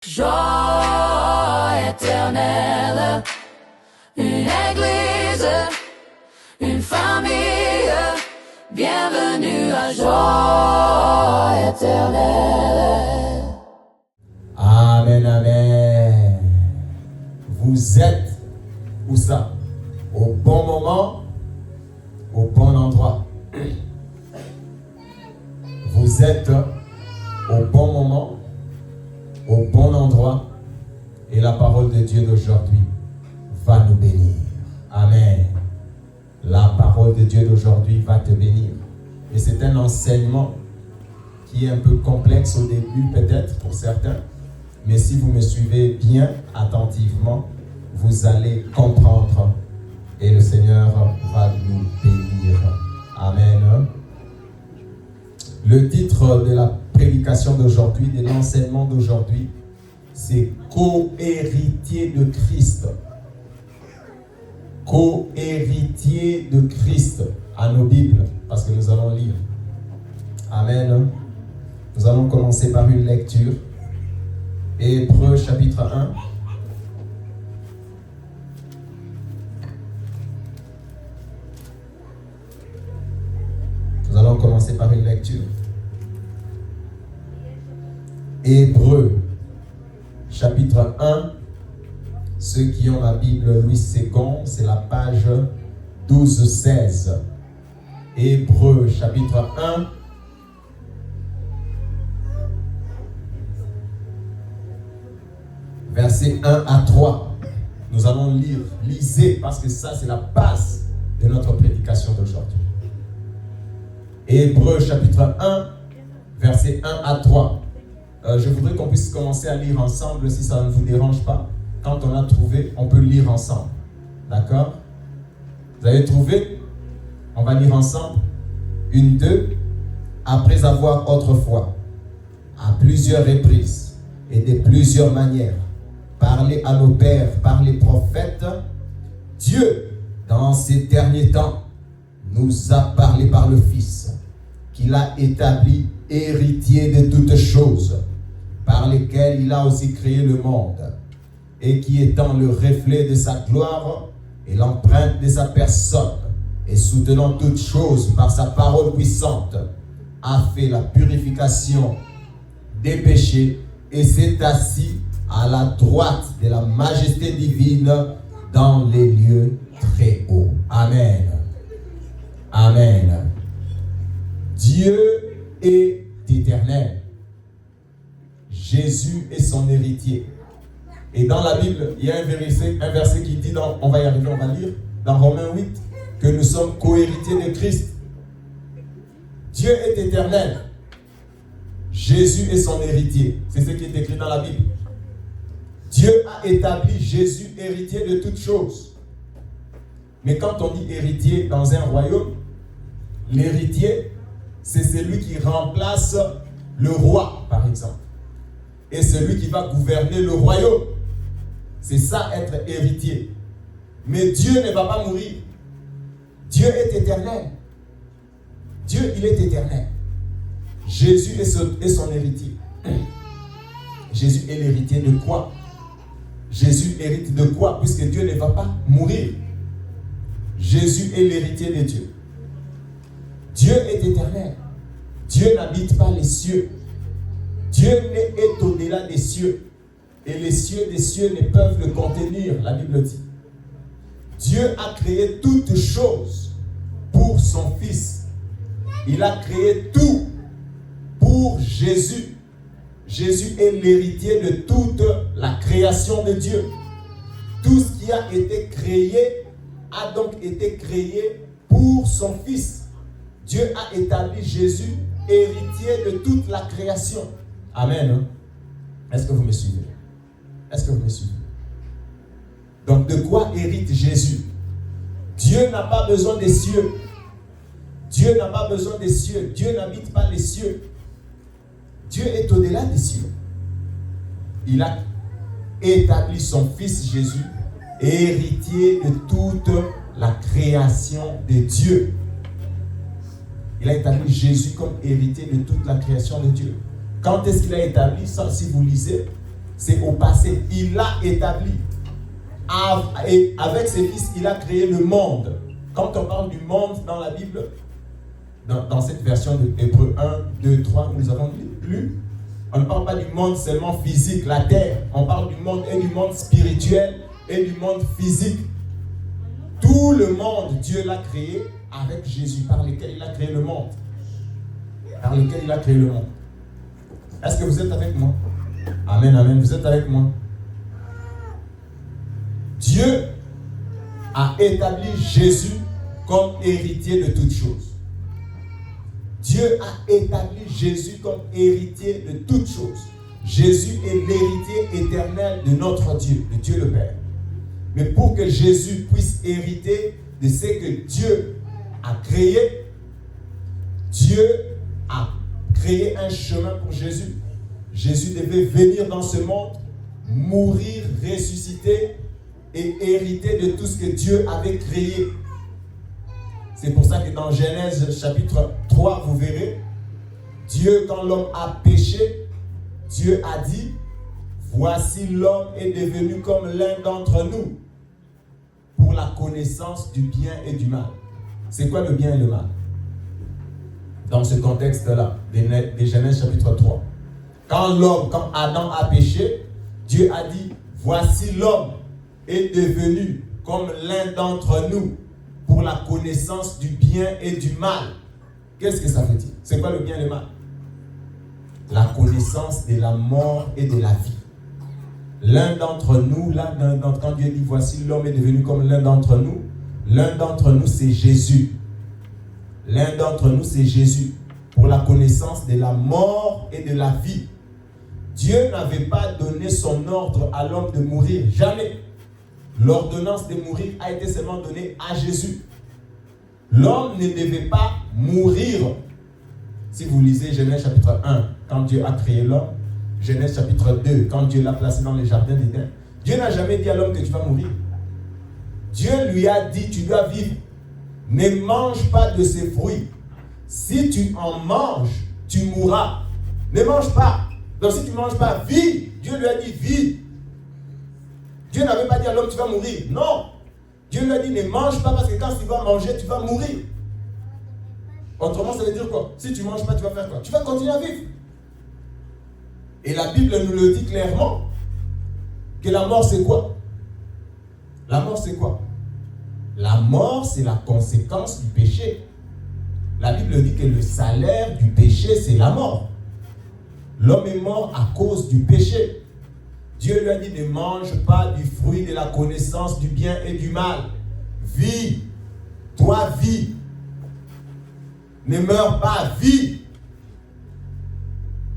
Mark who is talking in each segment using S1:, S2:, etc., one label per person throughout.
S1: Joie éternelle, une église, une famille, bienvenue à Joie éternelle.
S2: Amen, amen. Vous êtes où ça? Au bon moment, au bon endroit. Vous êtes au bon moment, au bon endroit, et la parole de Dieu d'aujourd'hui va nous bénir. Amen. La parole de Dieu d'aujourd'hui va te bénir. Et c'est un enseignement qui est un peu complexe au début peut-être pour certains, mais si vous me suivez bien attentivement, vous allez comprendre et le Seigneur va nous bénir. Amen. Le titre de la prédication d'aujourd'hui, de l'enseignement d'aujourd'hui, c'est co-héritier de Christ. Co-héritier de Christ à nos Bibles, parce que nous allons lire. Amen. Nous allons commencer par une lecture. Hébreux chapitre 1. Nous allons commencer par une lecture. Hébreux chapitre 1. Ceux qui ont la Bible Louis II, c'est la page 12-16. Hébreux chapitre 1. Versets 1 à 3. Nous allons lire. Lisez, parce que ça, c'est la base de notre prédication d'aujourd'hui. Hébreux chapitre 1, versets 1 à 3. Je voudrais qu'on puisse commencer à lire ensemble, si ça ne vous dérange pas. Quand on a trouvé, on peut lire ensemble. D'accord? Vous avez trouvé? On va lire ensemble. 1, 2. Après avoir autrefois, à plusieurs reprises et de plusieurs manières, parlé à nos pères par les prophètes, Dieu, dans ces derniers temps, nous a parlé par le Fils, qu'il a établi héritier de toutes choses, par lesquelles il a aussi créé le monde, et qui étant le reflet de sa gloire et l'empreinte de sa personne, et soutenant toutes choses par sa parole puissante, a fait la purification des péchés et s'est assis à la droite de la majesté divine dans les lieux très hauts. Amen. Amen. Dieu est éternel. Jésus est son héritier. Et dans la Bible, il y a un verset qui dit, on va y arriver, on va lire, dans Romains 8, que nous sommes co-héritiers de Christ. Dieu est éternel. Jésus est son héritier. C'est ce qui est écrit dans la Bible. Dieu a établi Jésus héritier de toutes choses. Mais quand on dit héritier dans un royaume, l'héritier, c'est celui qui remplace le roi, par exemple. Et celui qui va gouverner le royaume. C'est ça, être héritier. Mais Dieu ne va pas mourir. Dieu est éternel. Dieu, il est éternel. Jésus est son héritier. Jésus est l'héritier de quoi? Jésus hérite de quoi? Puisque Dieu ne va pas mourir. Jésus est l'héritier de Dieu. Dieu est éternel. Dieu n'habite pas les cieux. Dieu est au-delà des cieux. Et les cieux des cieux ne peuvent le contenir, la Bible dit. Dieu a créé toutes choses pour son Fils. Il a créé tout pour Jésus. Jésus est l'héritier de toute la création de Dieu. Tout ce qui a été créé a donc été créé pour son Fils. Dieu a établi Jésus héritier de toute la création. Amen. Est-ce que vous me suivez? Est-ce que vous me suivez? Donc de quoi hérite Jésus? Dieu n'a pas besoin des cieux. Dieu n'a pas besoin des cieux. Dieu n'habite pas les cieux. Dieu est au-delà des cieux. Il a établi son Fils Jésus, héritier de toute la création de Dieu. Il a établi Jésus comme héritier de toute la création de Dieu. Quand est-ce qu'il a établi ça? Si vous lisez, c'est au passé. Il l'a établi. Et avec ses fils, il a créé le monde. Quand on parle du monde dans la Bible, dans cette version de Hébreux 1, 2, 3, nous avons lu, on ne parle pas du monde seulement physique, la terre. On parle du monde et du monde spirituel et du monde physique. Tout le monde, Dieu l'a créé avec Jésus, par lequel il a créé le monde. Par lequel il a créé le monde. Est-ce que vous êtes avec moi? Amen, amen. Vous êtes avec moi? Dieu a établi Jésus comme héritier de toutes choses. Dieu a établi Jésus comme héritier de toutes choses. Jésus est l'héritier éternel de notre Dieu, de Dieu le Père. Mais pour que Jésus puisse hériter de ce que Dieu a créé, Dieu a créé un chemin pour Jésus. Jésus devait venir dans ce monde, mourir, ressusciter et hériter de tout ce que Dieu avait créé. C'est pour ça que dans Genèse chapitre 3, vous verrez, Dieu, quand l'homme a péché, Dieu a dit, voici l'homme est devenu comme l'un d'entre nous pour la connaissance du bien et du mal. C'est quoi le bien et le mal? Dans ce contexte-là, de Genèse chapitre 3. Quand Adam a péché, Dieu a dit, voici l'homme est devenu comme l'un d'entre nous pour la connaissance du bien et du mal. Qu'est-ce que ça veut dire? C'est quoi le bien et le mal? La connaissance de la mort et de la vie. L'un d'entre nous, quand Dieu dit voici l'homme est devenu comme l'un d'entre nous c'est Jésus. L'un d'entre nous c'est Jésus pour la connaissance de la mort et de la vie. Dieu n'avait pas donné son ordre à l'homme de mourir, jamais. L'ordonnance de mourir a été seulement donnée à Jésus. L'homme ne devait pas mourir. Si vous lisez Genèse chapitre 1, quand Dieu a créé l'homme, Genèse chapitre 2, quand Dieu l'a placé dans le jardin d'Éden, Dieu n'a jamais dit à l'homme que tu vas mourir. Dieu lui a dit, tu dois vivre. Ne mange pas de ces fruits. Si tu en manges, tu mourras. Ne mange pas. Donc si tu ne manges pas, vis. Dieu lui a dit, vis. Dieu n'avait pas dit à l'homme, tu vas mourir. Non. Dieu lui a dit, ne mange pas parce que quand tu vas manger, tu vas mourir. Autrement, ça veut dire quoi? Si tu ne manges pas, tu vas faire quoi? Tu vas continuer à vivre. Et la Bible nous le dit clairement que la mort, c'est quoi? La mort, c'est quoi? La mort, c'est la conséquence du péché. La Bible dit que le salaire du péché, c'est la mort. L'homme est mort à cause du péché. Dieu lui a dit, ne mange pas du fruit de la connaissance du bien et du mal. Vis. Toi, vis. Ne meurs pas, vis.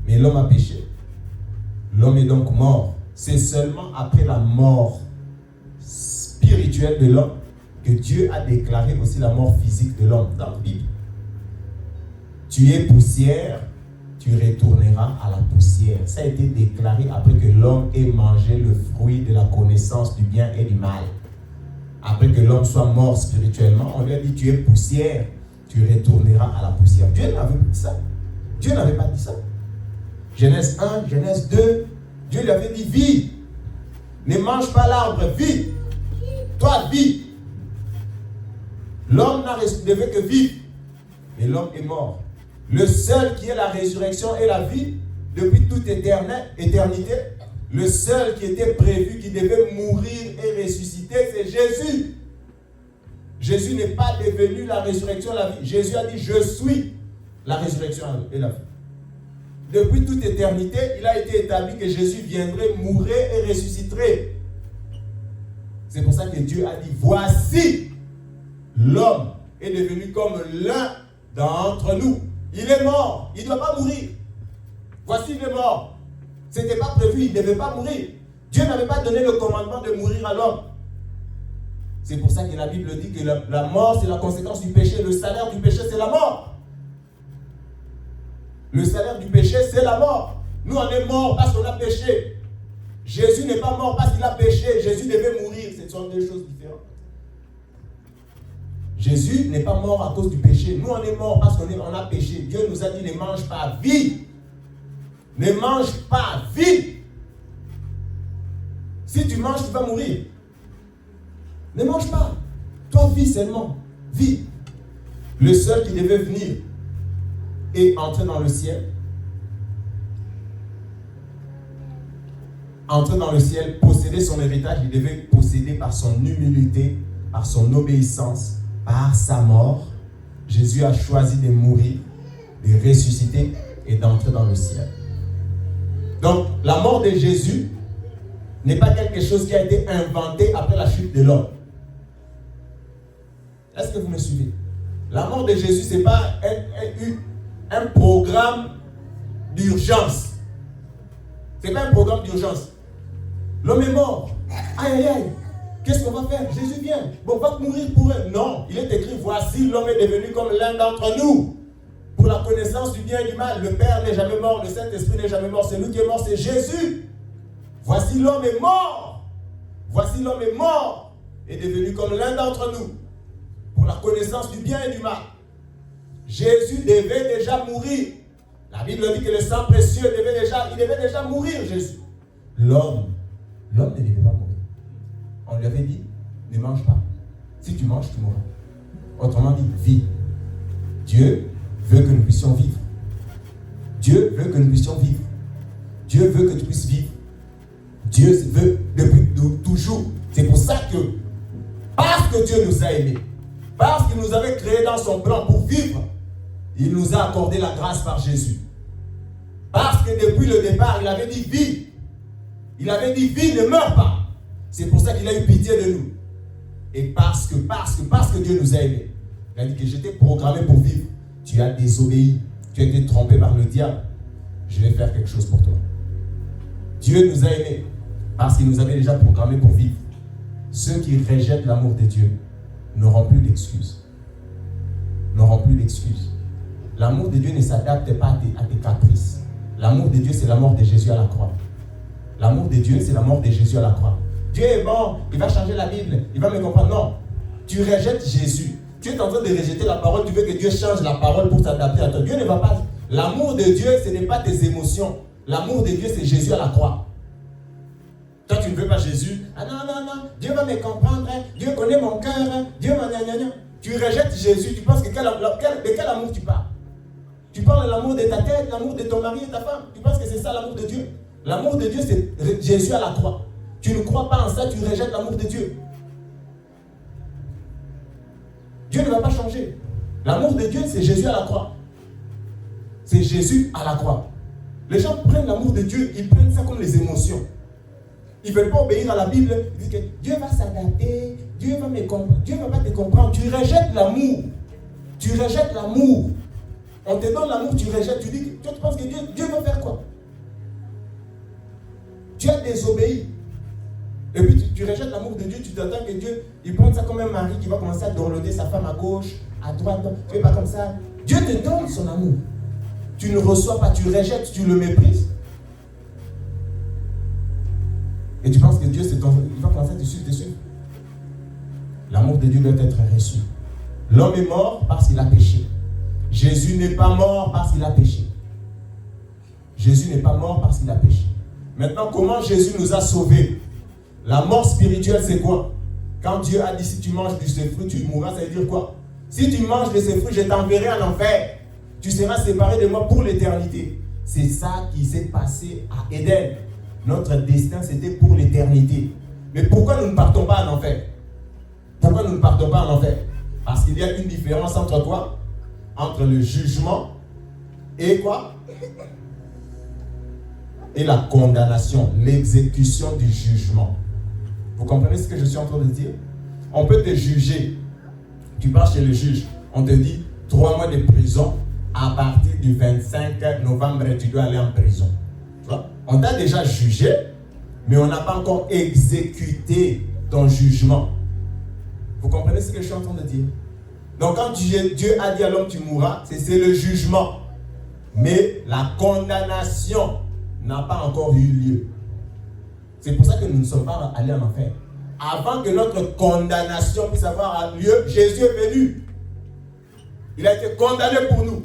S2: Mais l'homme a péché. L'homme est donc mort. C'est seulement après la mort spirituelle de l'homme que Dieu a déclaré aussi la mort physique de l'homme dans la Bible. Tu es poussière, tu retourneras à la poussière. Ça a été déclaré après que l'homme ait mangé le fruit de la connaissance du bien et du mal. Après que l'homme soit mort spirituellement, on lui a dit, tu es poussière, tu retourneras à la poussière. Dieu n'avait pas dit ça. Dieu n'avait pas dit ça. Genèse 1, Genèse 2, Dieu lui avait dit, vis. Ne mange pas l'arbre, vis. Toi, vis. L'homme n'a devait que vivre. Et l'homme est mort. Le seul qui est la résurrection et la vie, depuis toute éternité, le seul qui était prévu, qui devait mourir et ressusciter, c'est Jésus. Jésus n'est pas devenu la résurrection et la vie. Jésus a dit, je suis la résurrection et la vie. Depuis toute éternité, il a été établi que Jésus viendrait, mourrait et ressusciterait. C'est pour ça que Dieu a dit, voici, l'homme est devenu comme l'un d'entre nous. Il est mort, il ne doit pas mourir. Voici, il est mort. Ce n'était pas prévu, il ne devait pas mourir. Dieu n'avait pas donné le commandement de mourir à l'homme. C'est pour ça que la Bible dit que la mort, c'est la conséquence du péché. Le salaire du péché, c'est la mort. Le salaire du péché, c'est la mort. Nous, on est morts parce qu'on a péché. Jésus n'est pas mort parce qu'il a péché. Jésus devait mourir. Ce sont deux choses différentes. Jésus n'est pas mort à cause du péché. Nous, on est morts parce qu'on a péché. Dieu nous a dit, ne mange pas, vis. Ne mange pas, vis. Si tu manges, tu vas mourir. Ne mange pas. Toi, vis seulement. Vis. Le seul qui devait venir et entrer dans le ciel, posséder son héritage, il devait posséder par son humilité, par son obéissance, par sa mort. Jésus a choisi de mourir, de ressusciter et d'entrer dans le ciel. Donc, la mort de Jésus n'est pas quelque chose qui a été inventé après la chute de l'homme. Est-ce que vous me suivez? La mort de Jésus, ce n'est pas un programme d'urgence. Ce n'est pas un programme d'urgence. L'homme est mort. Aïe, aïe, aïe. Qu'est-ce qu'on va faire? Jésus vient. Bon, va mourir pour eux. Non, il est écrit, voici l'homme est devenu comme l'un d'entre nous. Pour la connaissance du bien et du mal. Le Père n'est jamais mort, le Saint-Esprit n'est jamais mort. Celui qui est mort, c'est Jésus. Voici l'homme est mort. Voici l'homme est mort. Est devenu comme l'un d'entre nous. Pour la connaissance du bien et du mal. Jésus devait déjà mourir. La Bible dit que le sang précieux devait déjà mourir, Jésus. L'homme ne devait pas mourir. On lui avait dit, ne mange pas. Si tu manges, tu mourras. Autrement dit, vis. Dieu veut que nous puissions vivre. Dieu veut que nous puissions vivre. Dieu veut que tu puisses vivre. Dieu veut depuis toujours. C'est pour ça que, parce que Dieu nous a aimés, parce qu'il nous avait créés dans son plan pour vivre, il nous a accordé la grâce par Jésus. Parce que depuis le départ, il avait dit vis. Il avait dit vis, ne meurs pas. C'est pour ça qu'il a eu pitié de nous. Et parce que Dieu nous a aimés, il a dit que j'étais programmé pour vivre. Tu as désobéi. Tu as été trompé par le diable. Je vais faire quelque chose pour toi. Dieu nous a aimés parce qu'il nous avait déjà programmé pour vivre. Ceux qui rejettent l'amour de Dieu n'auront plus d'excuses. N'auront plus d'excuses. L'amour de Dieu ne s'adapte pas à tes caprices. L'amour de Dieu, c'est la mort de Jésus à la croix. L'amour de Dieu, c'est la mort de Jésus à la croix. Dieu est bon, il va changer la Bible, il va me comprendre. Non, tu rejettes Jésus. Tu es en train de rejeter la parole, tu veux que Dieu change la parole pour s'adapter à toi. Dieu ne va pas. L'amour de Dieu, ce n'est pas tes émotions. L'amour de Dieu, c'est Jésus à la croix. Toi, tu ne veux pas Jésus. Ah non, Dieu va me comprendre. Hein. Dieu connaît mon cœur. Hein. Dieu m'a gna. Tu rejettes Jésus, tu penses que de quel amour tu parles? Tu parles de l'amour de ta tête, l'amour de ton mari et ta femme. Tu penses que c'est ça l'amour de Dieu? L'amour de Dieu, c'est Jésus à la croix. Tu ne crois pas en ça, tu rejettes l'amour de Dieu. Dieu ne va pas changer. L'amour de Dieu, c'est Jésus à la croix. C'est Jésus à la croix. Les gens prennent l'amour de Dieu, ils prennent ça comme les émotions. Ils ne veulent pas obéir à la Bible. Ils disent que Dieu va s'adapter, Dieu va me comprendre. Dieu ne va pas te comprendre. Tu rejettes l'amour. Tu rejettes l'amour. On te donne l'amour, tu rejettes. Tu dis, toi, tu penses que Dieu va faire quoi? Tu as désobéi. Et puis tu rejettes l'amour de Dieu, tu t'attends que Dieu, il prenne ça comme un mari qui va commencer à dorloter sa femme à gauche, à droite. Tu n'es pas comme ça. Dieu te donne son amour. Tu ne reçois pas, tu rejettes, tu le méprises. Et tu penses que Dieu, il va commencer à te suivre dessus. L'amour de Dieu doit être reçu. L'homme est mort parce qu'il a péché. Jésus n'est pas mort parce qu'il a péché. Jésus n'est pas mort parce qu'il a péché. Maintenant, comment Jésus nous a sauvés? La mort spirituelle, c'est quoi? Quand Dieu a dit, si tu manges de ce fruit, tu mourras, ça veut dire quoi? Si tu manges de ce fruit, je t'enverrai en enfer. Tu seras séparé de moi pour l'éternité. C'est ça qui s'est passé à Éden. Notre destin, c'était pour l'éternité. Mais pourquoi nous ne partons pas en enfer? Pourquoi nous ne partons pas en enfer? Parce qu'il y a une différence entre quoi? Entre le jugement et quoi? Et la condamnation, l'exécution du jugement. Vous comprenez ce que je suis en train de dire? On peut te juger. Tu pars chez le juge. On te dit 3 mois de prison. À partir du 25 novembre, tu dois aller en prison. Tu vois? On t'a déjà jugé, mais on n'a pas encore exécuté ton jugement. Vous comprenez ce que je suis en train de dire? Donc quand Dieu a dit à l'homme tu mourras, c'est le jugement. Mais la condamnation n'a pas encore eu lieu. C'est pour ça que nous ne sommes pas allés en enfer. Avant que notre condamnation puisse avoir lieu, Jésus est venu. Il a été condamné pour nous.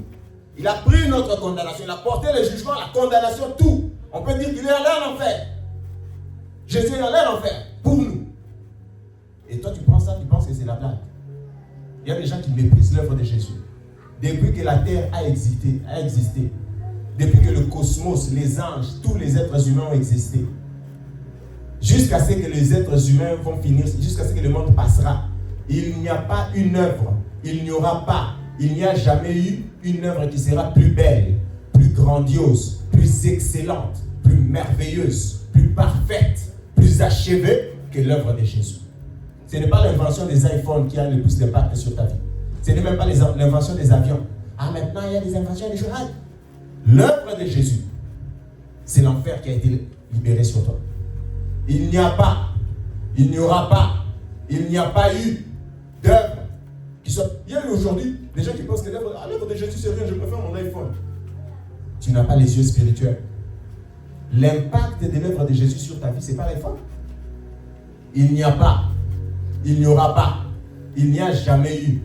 S2: Il a pris notre condamnation. Il a porté le jugement, la condamnation, tout. On peut dire qu'il est allé en enfer. Jésus est allé en enfer pour nous. Et toi, tu prends ça, tu penses que c'est la blague. Il y a des gens qui méprisent l'œuvre de Jésus. Depuis que la terre a existé, depuis que le cosmos, les anges, tous les êtres humains ont existé, jusqu'à ce que les êtres humains vont finir, jusqu'à ce que le monde passera, il n'y a pas une œuvre, il n'y aura pas, il n'y a jamais eu une œuvre qui sera plus belle, plus grandiose, plus excellente, plus merveilleuse, plus parfaite, plus achevée que l'œuvre de Jésus. Ce n'est pas l'invention des iPhones qui a le plus d'impact sur ta vie. Ce n'est même pas l'invention des avions. Ah, maintenant il y a des inventions des choses. L'œuvre de Jésus, c'est l'enfer qui a été libéré sur toi. Il n'y a pas, il n'y aura pas, il n'y a pas eu d'œuvre qui soit. Il y a eu aujourd'hui des gens qui pensent que l'œuvre de Jésus c'est rien, je préfère mon iPhone. Tu n'as pas les yeux spirituels. L'impact de l'œuvre de Jésus sur ta vie, ce n'est pas l'iPhone. Il n'y a pas, il n'y aura pas, il n'y a jamais eu,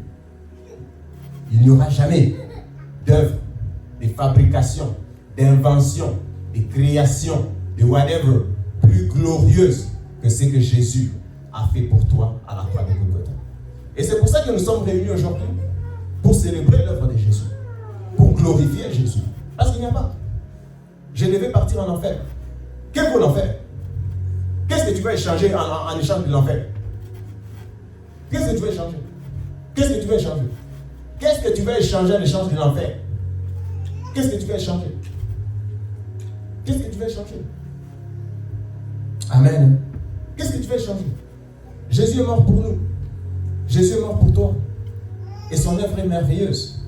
S2: il n'y aura jamais d'œuvre, de fabrication, d'invention, de création, de whatever, plus glorieuse que ce que Jésus a fait pour toi à la croix de Golgotha. Et c'est pour ça que nous sommes réunis aujourd'hui, pour célébrer l'œuvre de Jésus, pour glorifier Jésus. Parce qu'il n'y a pas. Je devais partir en enfer. Quel vaut l'enfer? Qu'est-ce que tu vas échanger en échange de l'enfer? Qu'est-ce que tu vas échanger? Qu'est-ce que tu vas échanger? Qu'est-ce que tu vas échanger en échange de l'enfer? Qu'est-ce que tu vas échanger? Qu'est-ce que tu vas échanger? Amen. Qu'est-ce que tu vas échanger? Jésus est mort pour nous. Jésus est mort pour toi. Et son œuvre est merveilleuse.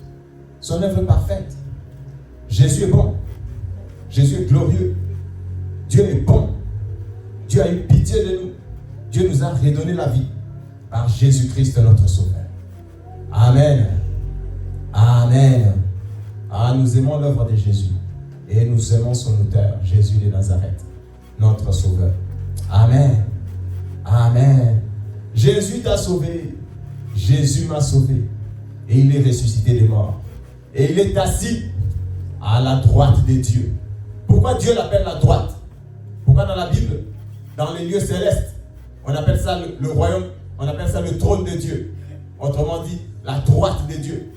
S2: Son œuvre est parfaite. Jésus est bon. Jésus est glorieux. Dieu est bon. Dieu a eu pitié de nous. Dieu nous a redonné la vie par Jésus-Christ notre Sauveur. Amen. Amen. Ah, nous aimons l'œuvre de Jésus et nous aimons son auteur, Jésus de Nazareth, notre Sauveur. Amen. Amen. Jésus t'a sauvé. Jésus m'a sauvé. Et il est ressuscité des morts. Et il est assis à la droite de Dieu. Pourquoi Dieu l'appelle la droite? Pourquoi dans la Bible, dans les lieux célestes, on appelle ça le royaume, on appelle ça le trône de Dieu. Autrement dit, la droite de Dieu.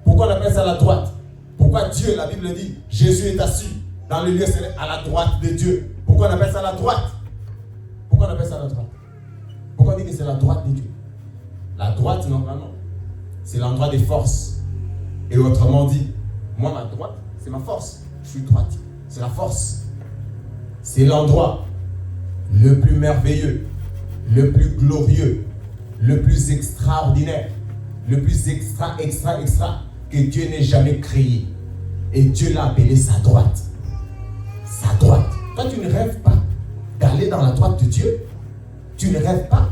S2: Pourquoi on appelle ça la droite? Pourquoi Dieu, la Bible dit, Jésus est assis dans les lieux célestes à la droite de Dieu? Pourquoi on appelle ça la droite? Pourquoi on appelle ça la droite? Pourquoi on dit que c'est la droite de Dieu? La droite, normalement, c'est l'endroit des forces. Et autrement dit, moi, ma droite, c'est ma force. Je suis droite. C'est la force. C'est l'endroit le plus merveilleux, le plus glorieux, le plus extraordinaire, le plus extra que Dieu n'ait jamais créé. Et Dieu l'a appelé sa droite. Sa droite. Toi, tu ne rêves pas d'aller dans la droite de Dieu? Tu ne rêves pas?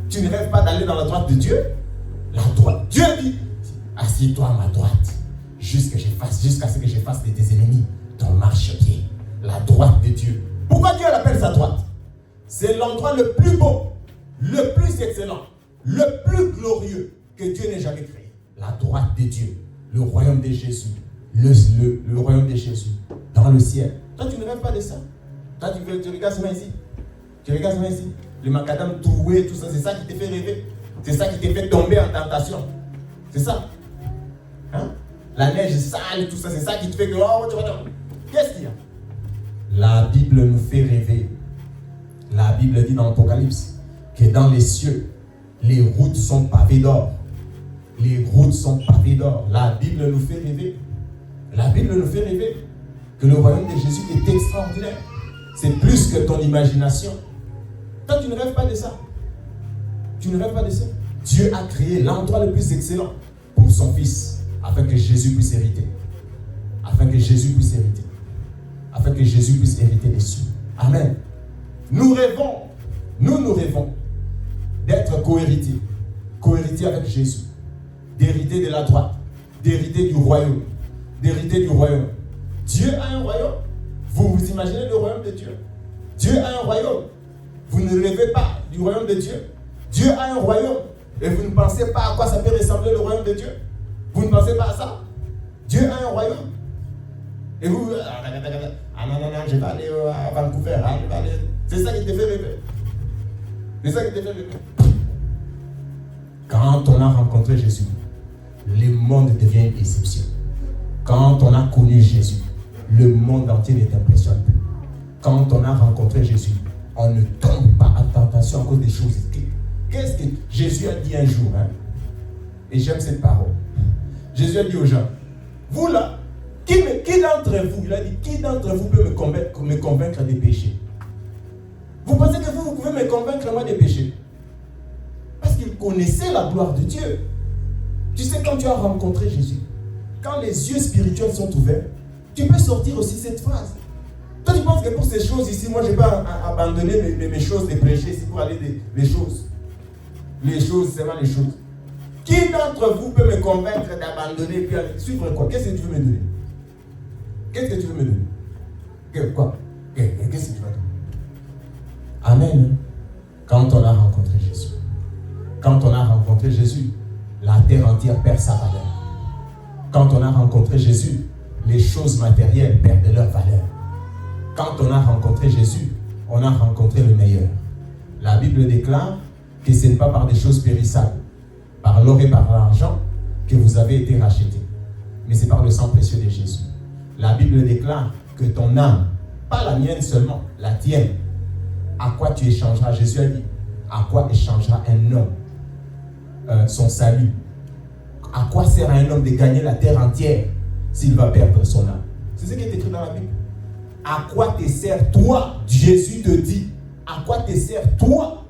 S2: Tu ne rêves pas d'aller dans la droite de Dieu? La droite. Dieu dit, assieds-toi à ma droite jusqu'à ce que je fasse de tes ennemis ton marchepied. La droite de Dieu. Pourquoi Dieu l'appelle sa droite? C'est l'endroit le plus beau, le plus excellent, le plus glorieux que Dieu n'ait jamais créé. La droite de Dieu, le royaume de Jésus, le royaume de Jésus, dans le ciel. Toi, tu ne rêves pas de ça. Toi, tu regardes ça ici. Tu regardes ça ici. Le macadam troué, tout ça, c'est ça qui te fait rêver. C'est ça qui te fait tomber en tentation. C'est ça. Hein? La neige sale, tout ça, c'est ça qui te fait que... Qu'est-ce qu'il y a? La Bible nous fait rêver. La Bible dit dans l'Apocalypse que dans les cieux, les routes sont pavées d'or. Les routes sont pavées d'or. La Bible nous fait rêver. La Bible nous fait rêver que le royaume de Jésus est extraordinaire. C'est plus que ton imagination. Toi, tu ne rêves pas de ça. Tu ne rêves pas de ça. Dieu a créé l'endroit le plus excellent pour son Fils, afin que Jésus puisse hériter. Afin que Jésus puisse hériter. Afin que Jésus puisse hériter des cieux. Amen. Nous rêvons d'être co-héritiers. Co-héritiers avec Jésus. D'hériter de la droite. D'hériter du royaume. D'hériter du royaume. Dieu a un royaume. Vous vous imaginez le royaume de Dieu? Dieu a un royaume. Vous ne rêvez pas du royaume de Dieu. Dieu a un royaume. Et vous ne pensez pas à quoi ça peut ressembler le royaume de Dieu. Vous ne pensez pas à ça. Dieu a un royaume. Et vous, ah non, je vais aller à Vancouver, je vais aller C'est ça qui te fait rêver. C'est ça qui te fait rêver. Quand on a rencontré Jésus, le monde devient une exception. Quand on a connu Jésus, le monde entier ne t'impressionne plus. Quand on a rencontré Jésus, on ne tombe pas à tentation à cause des choses. Qu'est-ce que Jésus a dit un jour, hein? Et j'aime cette parole. Jésus a dit aux gens, vous là, qui d'entre vous, il a dit, qui d'entre vous peut me convaincre des péchés? Vous pensez que vous pouvez me convaincre moi des péchés? Parce qu'il connaissait la gloire de Dieu. Tu sais, quand tu as rencontré Jésus, quand les yeux spirituels sont ouverts, tu peux sortir aussi cette phrase. Toi, tu penses que pour ces choses ici, moi, je n'ai pas abandonné mes choses, les péchés ici pour aller les choses. Les choses, c'est vraiment les choses. Qui d'entre vous peut me convaincre d'abandonner et puis aller suivre quoi? Qu'est-ce que tu veux me donner? Qu'est-ce que tu veux me donner? Quoi? Qu'est-ce que tu vas donner? Amen. Quand on a rencontré Jésus, quand on a rencontré Jésus, la terre entière perd sa valeur. Quand on a rencontré Jésus, les choses matérielles perdent leur valeur. Quand on a rencontré Jésus, on a rencontré le meilleur. La Bible déclare que ce n'est pas par des choses périssables, par l'or et par l'argent, que vous avez été rachetés. Mais c'est par le sang précieux de Jésus. La Bible déclare que ton âme, pas la mienne seulement, la tienne, à quoi tu échangeras? Jésus a dit, à quoi échangera un homme son salut? À quoi sert à un homme de gagner la terre entière s'il va perdre son âme? C'est ce qui est écrit dans la Bible. À quoi te sert toi? Jésus te dit, à quoi te sert toi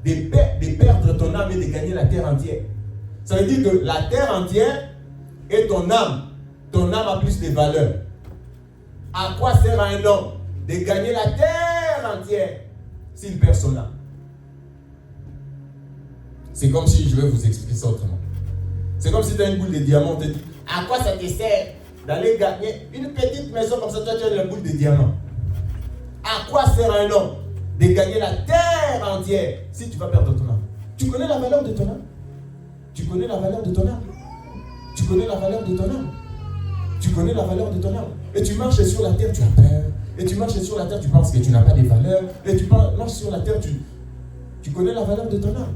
S2: de perdre ton âme et de gagner la terre entière? Ça veut dire que la terre entière est ton âme. Ton âme a plus de valeur. À quoi sert à un homme de gagner la terre entière s'il perd son âme? C'est comme si, je vais vous expliquer ça autrement. C'est comme si tu as une boule de diamant, on te dit, à quoi ça te sert d'aller gagner une petite maison comme ça, toi tu as la boule de diamant? À quoi sert à un homme de gagner la terre entière si tu vas perdre ton âme? Tu connais la valeur de ton âme? Tu connais la valeur de ton âme? Tu connais la valeur de ton âme? Tu connais la valeur de ton âme? Et tu marches sur la terre, tu as peur. Et tu marches sur la terre, tu penses que tu n'as pas de valeur. Et tu marches sur la terre, tu connais la valeur de ton âme.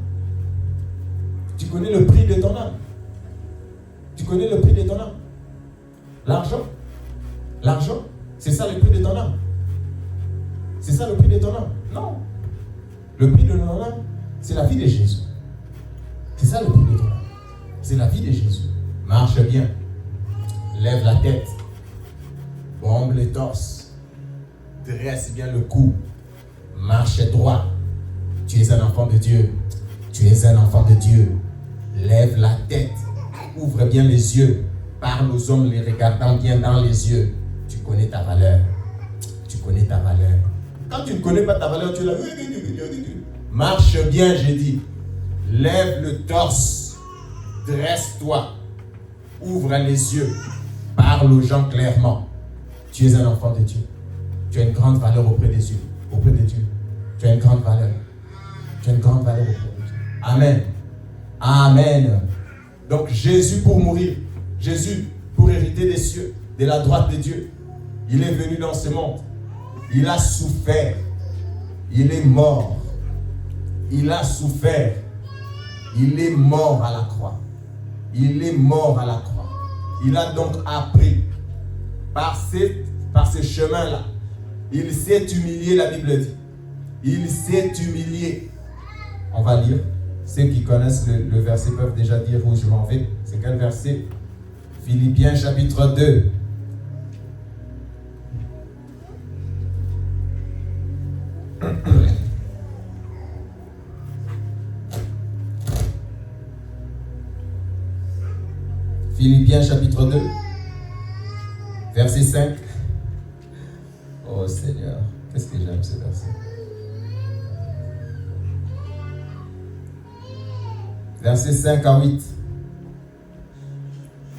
S2: Tu connais le prix de ton âme. Tu connais le prix de ton âme. L'argent, c'est ça le prix de ton âme. C'est ça le prix de ton âme. Non. Le prix de ton âme, c'est la vie de Jésus. C'est ça le prix de ton âme. C'est la vie de Jésus. Marche bien. Lève la tête. Bombe le torse. Dresse bien le cou. Marche droit. Tu es un enfant de Dieu. Tu es un enfant de Dieu. Lève la tête. Ouvre bien les yeux. Parle aux hommes les regardant bien dans les yeux. Tu connais ta valeur. Tu connais ta valeur. Quand tu ne connais pas ta valeur, tu es là. Marche bien, j'ai dit. Lève le torse. Dresse-toi. Ouvre les yeux. Parle aux gens clairement. Tu es un enfant de Dieu. Tu as une grande valeur auprès des yeux. Auprès de Dieu. Tu as une grande valeur. Tu as une grande valeur auprès de Dieu. Amen. Amen. Donc Jésus pour mourir. Jésus pour hériter des cieux, de la droite de Dieu. Il est venu dans ce monde. Il a souffert. Il est mort. Il a souffert. Il est mort à la croix. Il est mort à la croix. Il a donc appris par ce chemin-là. Il s'est humilié, la Bible dit. Il s'est humilié. On va lire. Ceux qui connaissent le verset peuvent déjà dire où je m'en vais. C'est quel verset? Philippiens chapitre 2. Philippiens chapitre 2, verset 5. Oh Seigneur, qu'est-ce que j'aime ce verset. Verset 5 à 8.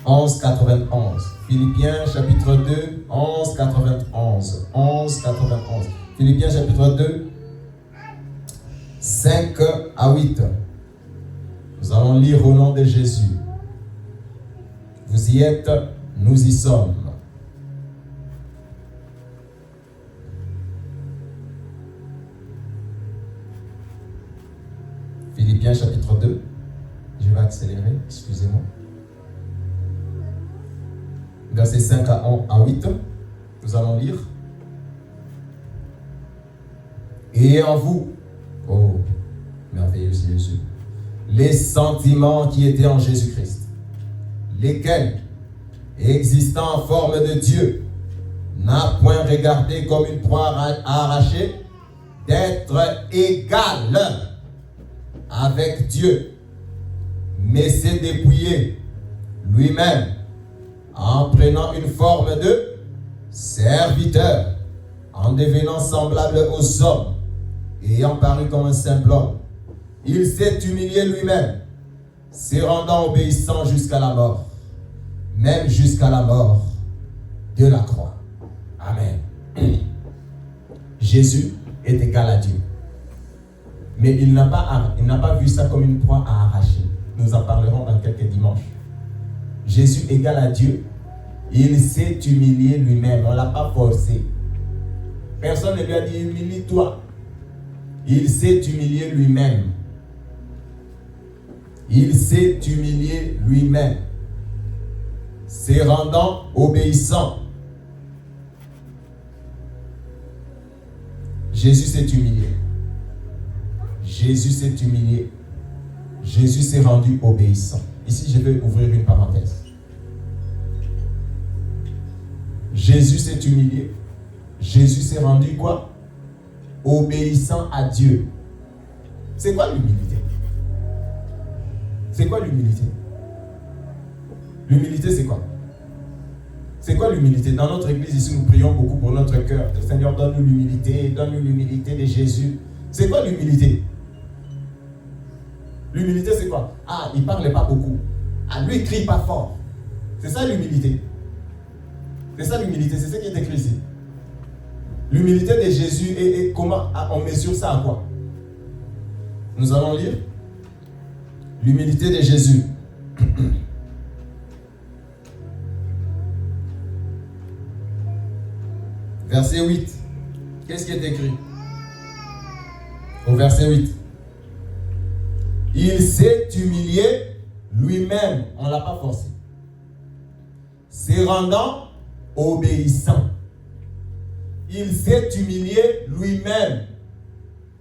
S2: 11,91. Philippiens chapitre 2, 11,91. 11,91. Philippiens chapitre 2, 5 à 8. Nous allons lire au nom de Jésus. Vous y êtes, nous y sommes. Philippiens chapitre 2. Je vais accélérer, excusez-moi. Versets 5 à 8. Nous allons lire. Et en vous, oh, merveilleux Jésus, les sentiments qui étaient en Jésus-Christ, lesquels, existant en forme de Dieu, n'a point regardé comme une proie à arracher, d'être égal avec Dieu, mais s'est dépouillé lui-même en prenant une forme de serviteur, en devenant semblable aux hommes, ayant paru comme un simple homme. Il s'est humilié lui-même, se rendant obéissant jusqu'à la mort, même jusqu'à la mort de la croix. Amen. Jésus est égal à Dieu. Mais il n'a pas vu ça comme une proie à arracher. Nous en parlerons dans quelques dimanches. Jésus égal à Dieu, il s'est humilié lui-même. On ne l'a pas forcé. Personne ne lui a dit humilie-toi. Il s'est humilié lui-même. Il s'est humilié lui-même, se rendant obéissant. Jésus s'est humilié. Jésus s'est humilié. Jésus s'est rendu obéissant. Ici, je vais ouvrir une parenthèse. Jésus s'est humilié. Jésus s'est rendu quoi? Obéissant à Dieu. C'est quoi l'humilité? C'est quoi l'humilité? L'humilité, c'est quoi? C'est quoi l'humilité? Dans notre église, ici, nous prions beaucoup pour notre cœur. Le Seigneur, donne-nous l'humilité de Jésus. C'est quoi l'humilité? L'humilité, c'est quoi? Ah, il ne parlait pas beaucoup. Ah, lui, il ne crie pas fort. C'est ça l'humilité. C'est ça l'humilité, c'est ce qui est écrit ici. L'humilité de Jésus, et comment on mesure ça à quoi? Nous allons lire l'humilité de Jésus. Verset 8. Qu'est-ce qui est écrit? Au verset 8. Il s'est humilié lui-même. On ne l'a pas forcé. Se rendant obéissant. Il s'est humilié lui-même.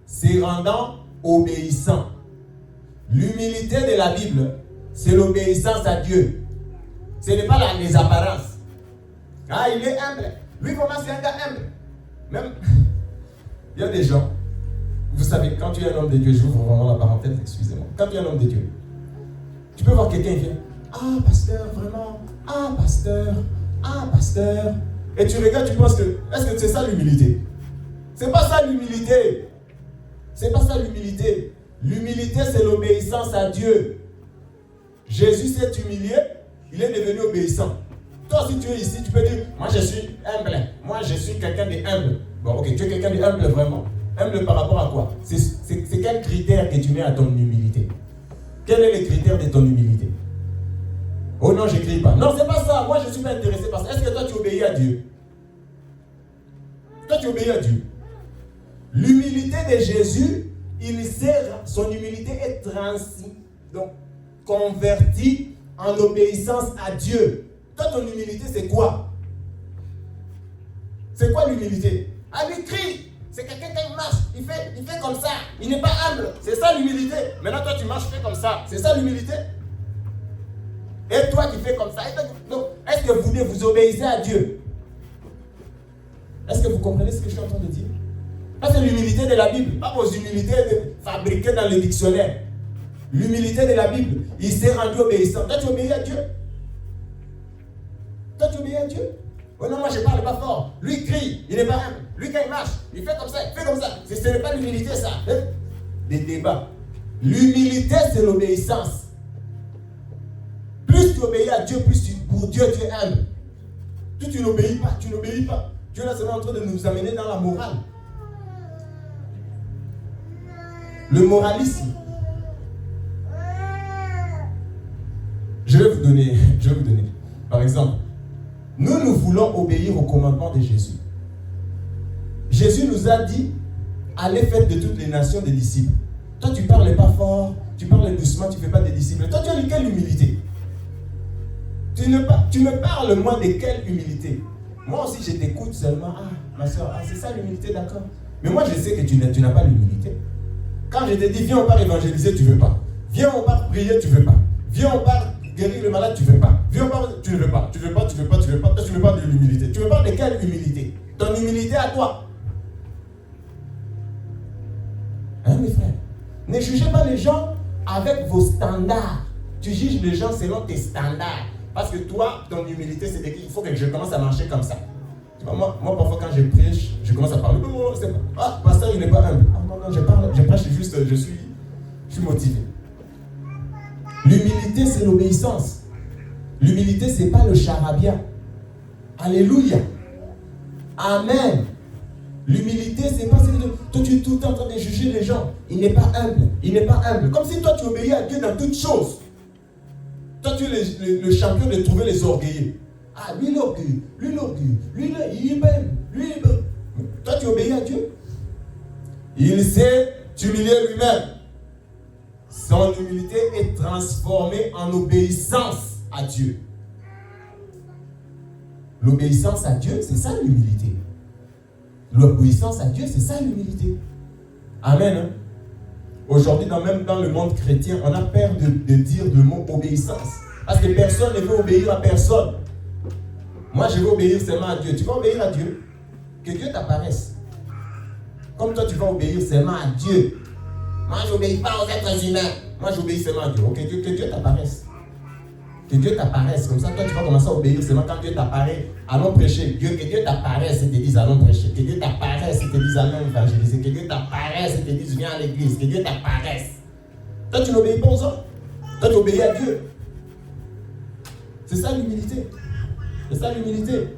S2: Se rendant obéissant. L'humilité de la Bible, c'est l'obéissance à Dieu. Ce n'est pas les apparences. Ah, il est humble. Lui, comment c'est un gars humble? Même, il y a des gens, vous savez, quand tu es un homme de Dieu, je vous vraiment la parenthèse, excusez-moi. Quand tu es un homme de Dieu, tu peux voir quelqu'un qui vient. Ah, pasteur, vraiment. Ah, pasteur. Ah, pasteur. Et tu regardes, tu penses que, est-ce que c'est ça l'humilité? C'est pas ça l'humilité. C'est pas ça l'humilité. L'humilité, c'est l'obéissance à Dieu. Jésus s'est humilié, il est devenu obéissant. Toi, si tu es ici, tu peux dire, moi je suis humble. Moi je suis quelqu'un de humble. Bon, ok, tu es quelqu'un de humble vraiment. Humble par rapport à quoi? C'est quel critère que tu mets à ton humilité? Quel est le critère de ton humilité? Oh non, je n'écris pas. Non, c'est pas ça. Moi, je ne suis pas intéressé par ça. Est-ce que toi, tu obéis à Dieu? Toi, tu obéis à Dieu. L'humilité de Jésus, son humilité est donc convertie en obéissance à Dieu. Toi, ton humilité, c'est quoi? C'est quoi l'humilité? Ah, lui crie. C'est quelqu'un qui marche. Il fait comme ça. Il n'est pas humble. C'est ça l'humilité. Maintenant, toi, tu marches, fais comme ça. C'est ça l'humilité. Et toi, tu fais comme ça. Donc, est-ce que vous obéissez à Dieu? Est-ce que vous comprenez ce que je suis en train de dire? Ça, c'est l'humilité de la Bible. Pas vos humilités fabriquées dans le dictionnaire. L'humilité de la Bible. Il s'est rendu obéissant. Toi, tu obéis à Dieu? Toi, tu obéis à Dieu? Oh non, moi, je ne parle pas fort. Lui, il crie. Il n'est pas humble. Lui, quand il marche, il fait comme ça. Il fait comme ça. Ce n'est pas l'humilité, ça. Des débats. L'humilité, c'est l'obéissance. Plus tu obéis à Dieu, pour Dieu, tu es humble. Tu n'obéis pas. Dieu là, c'est en train de nous amener dans la morale. Le moralisme. Je vais vous donner. Par exemple, nous voulons obéir au commandement de Jésus. Jésus nous a dit, allez faire de toutes les nations des disciples. Toi, tu parles pas fort, tu parles doucement, tu ne fais pas des disciples. Toi, tu as de quelle humilité? Tu me parles, moi, de quelle humilité? Moi aussi, je t'écoute seulement. Ah, ma soeur, c'est ça l'humilité, d'accord. Mais moi, je sais que tu n'as pas l'humilité. Quand je te dis, viens, on part évangéliser, tu ne veux pas. Viens, on part prier, tu ne veux pas. Viens, on part guérir le malade, tu ne veux pas. Viens, on part, tu ne veux pas. Tu ne veux pas, tu ne veux pas, tu ne veux pas. Toi, tu me parles de l'humilité. Tu me parles de quelle humilité? Ton humilité à toi. Hein, mes frères? Ne jugez pas les gens avec vos standards. Tu juges les gens selon tes standards. Parce que toi, ton humilité, c'est qu'il faut que je commence à marcher comme ça. Moi, parfois, quand je prêche, je commence à parler. Ah, pasteur, il n'est pas humble. Ah, non, je prêche juste, je suis motivé. L'humilité, c'est l'obéissance. L'humilité, ce n'est pas le charabia. Alléluia. Amen. L'humilité, c'est pas celui de... Toi, tu es tout le temps en train de juger les gens. Il n'est pas humble. Il n'est pas humble. Comme si toi, tu obéis à Dieu dans toutes choses. Toi, tu es le champion de trouver les orgueilleux. Ah, lui l'orgueil, lui l'orgueil, lui il est même, lui il est même. Toi, tu obéis à Dieu. Il sait t'humilier lui-même. Son humilité est transformée en obéissance à Dieu. L'obéissance à Dieu, c'est ça l'humilité. L'obéissance à Dieu, c'est ça l'humilité. Amen. Hein? Aujourd'hui, même dans le monde chrétien, on a peur de dire le mot obéissance. Parce que personne ne veut obéir à personne. Moi, je veux obéir seulement à Dieu. Tu vas obéir à Dieu. Que Dieu t'apparaisse. Comme toi, tu vas obéir seulement à Dieu. Moi, je n'obéis pas aux êtres humains. Moi, j'obéis seulement à Dieu. Ok, que Dieu t'apparaisse. Que Dieu t'apparaisse. Comme ça, toi, tu vas commencer à obéir seulement quand Dieu t'apparaît. Allons prêcher. Que Dieu t'apparaisse et te dise allons prêcher. Que Dieu t'apparaisse et te dise allons évangéliser. Que Dieu t'apparaisse et te dise viens à l'église. Que Dieu t'apparaisse. Toi, tu n'obéis pas aux hommes. Toi, tu obéis à Dieu. C'est ça l'humilité. C'est ça l'humilité.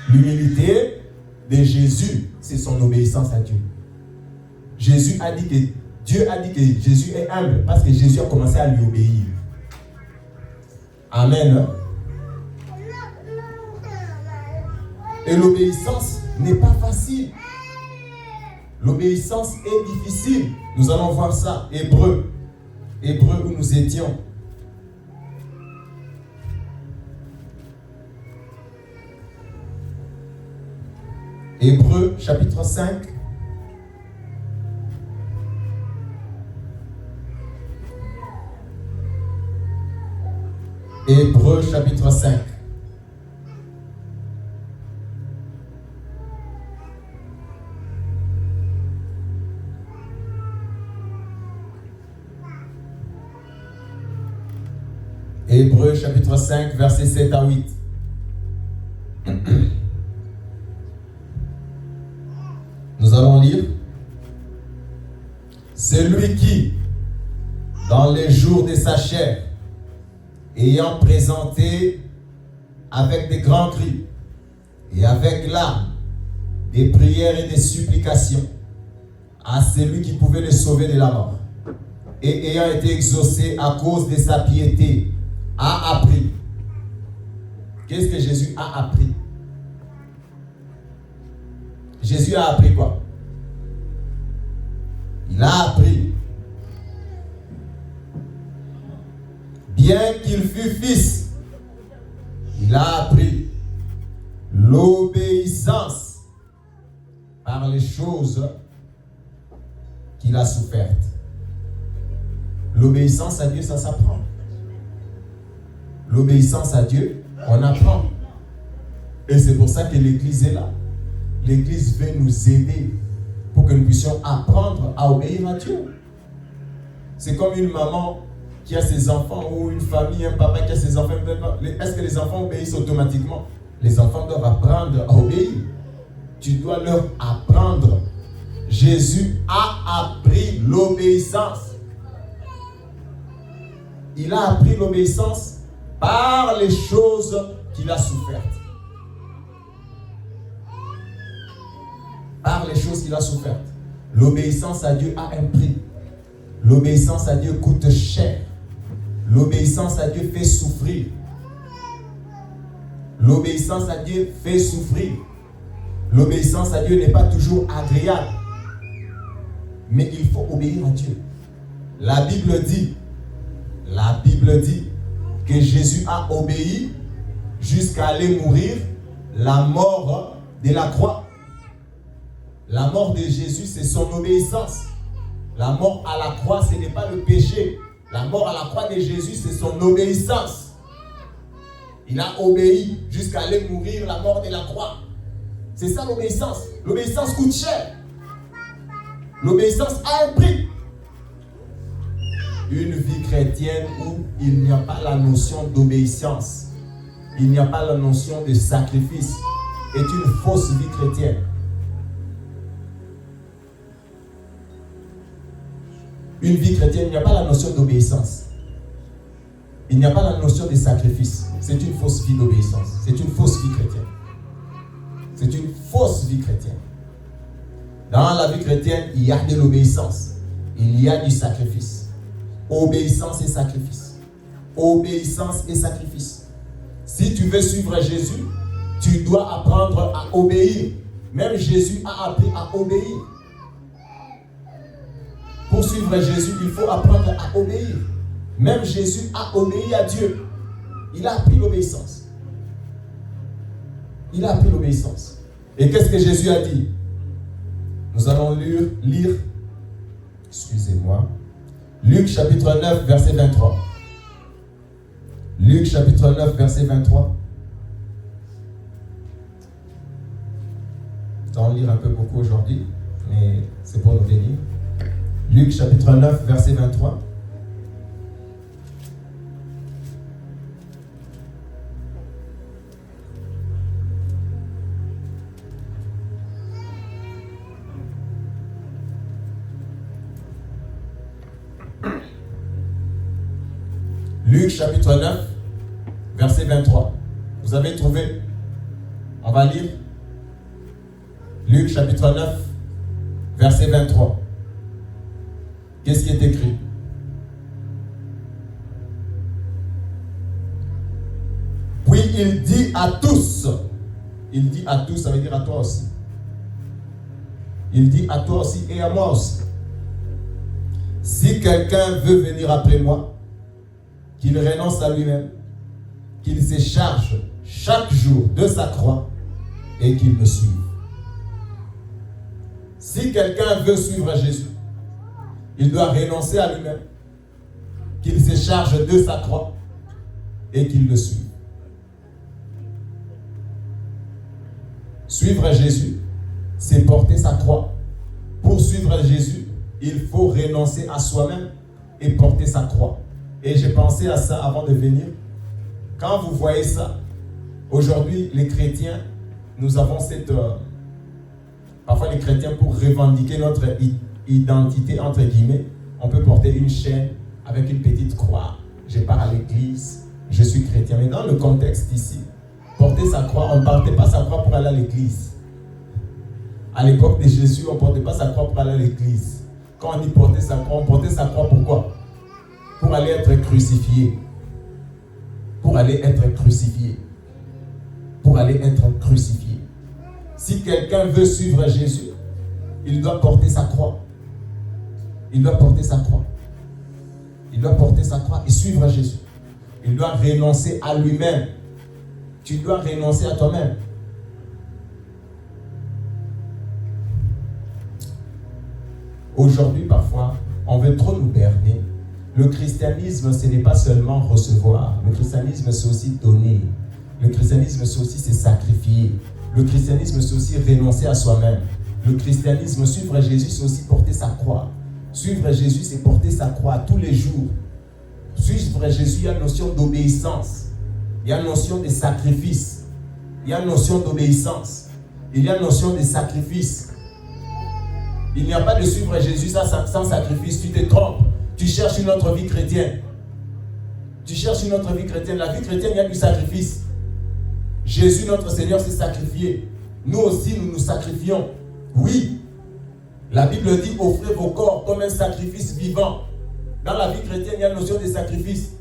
S2: L'humilité de Jésus, c'est son obéissance à Dieu. Dieu a dit que Jésus est humble parce que Jésus a commencé à lui obéir. Amen. Et l'obéissance n'est pas facile. L'obéissance est difficile. Nous allons voir ça. Hébreu où nous étions. Hébreu chapitre 5. Hébreu chapitre 5. Hébreu chapitre 5, versets 7 à 8. Nous allons lire. Celui qui, dans les jours de sa chair, ayant présenté avec des grands cris et avec larmes, des prières et des supplications à celui qui pouvait le sauver de la mort, et ayant été exaucé à cause de sa piété, a appris. Qu'est-ce que Jésus a appris? Jésus a appris quoi? Il a appris, bien qu'il fût fils, il a appris l'obéissance par les choses qu'il a souffertes. L'obéissance à Dieu, ça s'apprend. L'obéissance à Dieu, on apprend. Et c'est pour ça que l'Église est là. L'Église veut nous aider pour que nous puissions apprendre à obéir à Dieu. C'est comme une maman qui a ses enfants ou une famille, un papa qui a ses enfants. Est-ce que les enfants obéissent automatiquement? Les enfants doivent apprendre à obéir. Tu dois leur apprendre. Jésus a appris l'obéissance. Il a appris l'obéissance par les choses qu'il a souffertes. Par les choses qu'il a souffertes. L'obéissance à Dieu a un prix. L'obéissance à Dieu coûte cher. L'obéissance à Dieu fait souffrir. L'obéissance à Dieu fait souffrir. L'obéissance à Dieu n'est pas toujours agréable. mais il faut obéir à Dieu. La Bible dit que Jésus a obéi jusqu'à aller mourir la mort de la croix. La mort de Jésus, c'est son obéissance. La mort à la croix, ce n'est pas le péché. La mort à la croix de Jésus, c'est son obéissance. Il a obéi jusqu'à aller mourir la mort de la croix. C'est ça l'obéissance. L'obéissance coûte cher. L'obéissance a un prix. Une vie chrétienne où il n'y a pas la notion d'obéissance, il n'y a pas la notion de sacrifice, est une fausse vie chrétienne. Une vie chrétienne, il n'y a pas la notion d'obéissance. Il n'y a pas la notion de sacrifice. C'est une fausse vie d'obéissance. C'est une fausse vie chrétienne. C'est une fausse vie chrétienne. Dans la vie chrétienne, il y a de l'obéissance. Il y a du sacrifice. Obéissance et sacrifice. Obéissance et sacrifice. Si tu veux suivre Jésus, tu dois apprendre à obéir. Même Jésus a appris à obéir. Pour suivre Jésus, il faut apprendre à obéir. Même Jésus a obéi à Dieu. Il a appris l'obéissance. Il a appris l'obéissance. Et qu'est-ce que Jésus a dit? Nous allons lire, excusez-moi, Luc chapitre 9, verset 23. Luc chapitre 9, verset 23. Nous allons lire un peu beaucoup aujourd'hui, mais c'est pour nous bénir. Luc chapitre 9, verset 23. Luc chapitre 9, verset 23. Vous avez trouvé? On va lire. Luc chapitre 9, verset 23. Qu'est-ce qui est écrit? Puis il dit à tous. Il dit à tous, ça veut dire à toi aussi. Il dit à toi aussi et à moi aussi. Si quelqu'un veut venir après moi, qu'il renonce à lui-même, qu'il se charge chaque jour de sa croix et qu'il me suive. Si quelqu'un veut suivre Jésus, il doit renoncer à lui-même, qu'il se charge de sa croix et qu'il le suive. Suivre Jésus, c'est porter sa croix. Pour suivre Jésus, il faut renoncer à soi-même et porter sa croix. Et j'ai pensé à ça avant de venir. Quand vous voyez ça, aujourd'hui, les chrétiens, nous avons cette... parfois, les chrétiens, pour revendiquer notre identité, entre guillemets, on peut porter une chaîne avec une petite croix. Je pars à l'église, je suis chrétien. Mais dans le contexte ici, porter sa croix, on ne portait pas sa croix pour aller à l'église. À l'époque de Jésus, on ne portait pas sa croix pour aller à l'église. Quand on dit porter sa croix, on portait sa croix pourquoi? Pour aller être crucifié. Pour aller être crucifié. Pour aller être crucifié. Si quelqu'un veut suivre Jésus, il doit porter sa croix. Il doit porter sa croix. Il doit porter sa croix et suivre Jésus. Il doit renoncer à lui-même. Tu dois renoncer à toi-même. Aujourd'hui, parfois, on veut trop nous berner. Le christianisme, ce n'est pas seulement recevoir. Le christianisme, c'est aussi donner. Le christianisme, c'est aussi se sacrifier. Le christianisme, c'est aussi renoncer à soi-même. Le christianisme, suivre Jésus, c'est aussi porter sa croix. Suivre Jésus, c'est porter sa croix tous les jours. Suivre Jésus, il y a une notion d'obéissance. Il y a une notion de sacrifice. Il y a une notion d'obéissance. Il y a une notion de sacrifice. Il n'y a pas de suivre Jésus sans sacrifice. Tu te trompes. Tu cherches une autre vie chrétienne. Tu cherches une autre vie chrétienne. La vie chrétienne, il y a du sacrifice. Jésus, notre Seigneur, s'est sacrifié. Nous aussi, nous nous sacrifions. Oui. La Bible dit, offrez vos corps comme un sacrifice vivant. Dans la vie chrétienne, il y a une notion de sacrifice.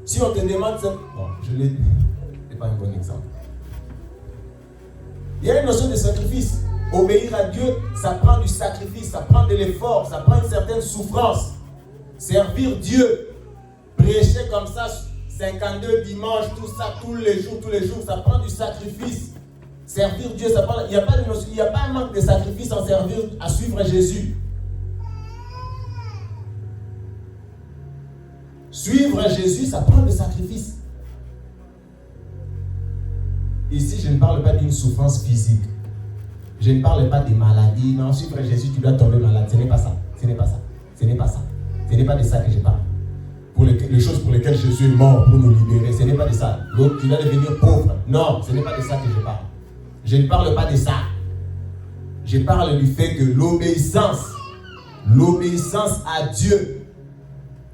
S2: Si on te demande ça... Bon, je l'ai dit. Ce n'est pas un bon exemple. Il y a une notion de sacrifice. Obéir à Dieu, ça prend du sacrifice, ça prend de l'effort, ça prend une certaine souffrance. Servir Dieu, prêcher comme ça, 52 dimanches, tout ça, tous les jours, ça prend du sacrifice. Servir Dieu, ça prend, il n'y a pas un manque de sacrifice en servir, à suivre Jésus. Suivre Jésus, ça prend du sacrifice. Ici, je ne parle pas d'une souffrance physique. Je ne parle pas des maladies. Non, suivre Jésus, tu dois tomber malade. Ce n'est pas ça. Ce n'est pas ça. Ce n'est pas ça. Ce n'est pas de ça que je parle. Pour les choses pour lesquelles Jésus est mort pour nous libérer, ce n'est pas de ça. L'autre, tu dois devenir pauvre. Non, ce n'est pas de ça que je parle. Je ne parle pas de ça. Je parle du fait que l'obéissance à Dieu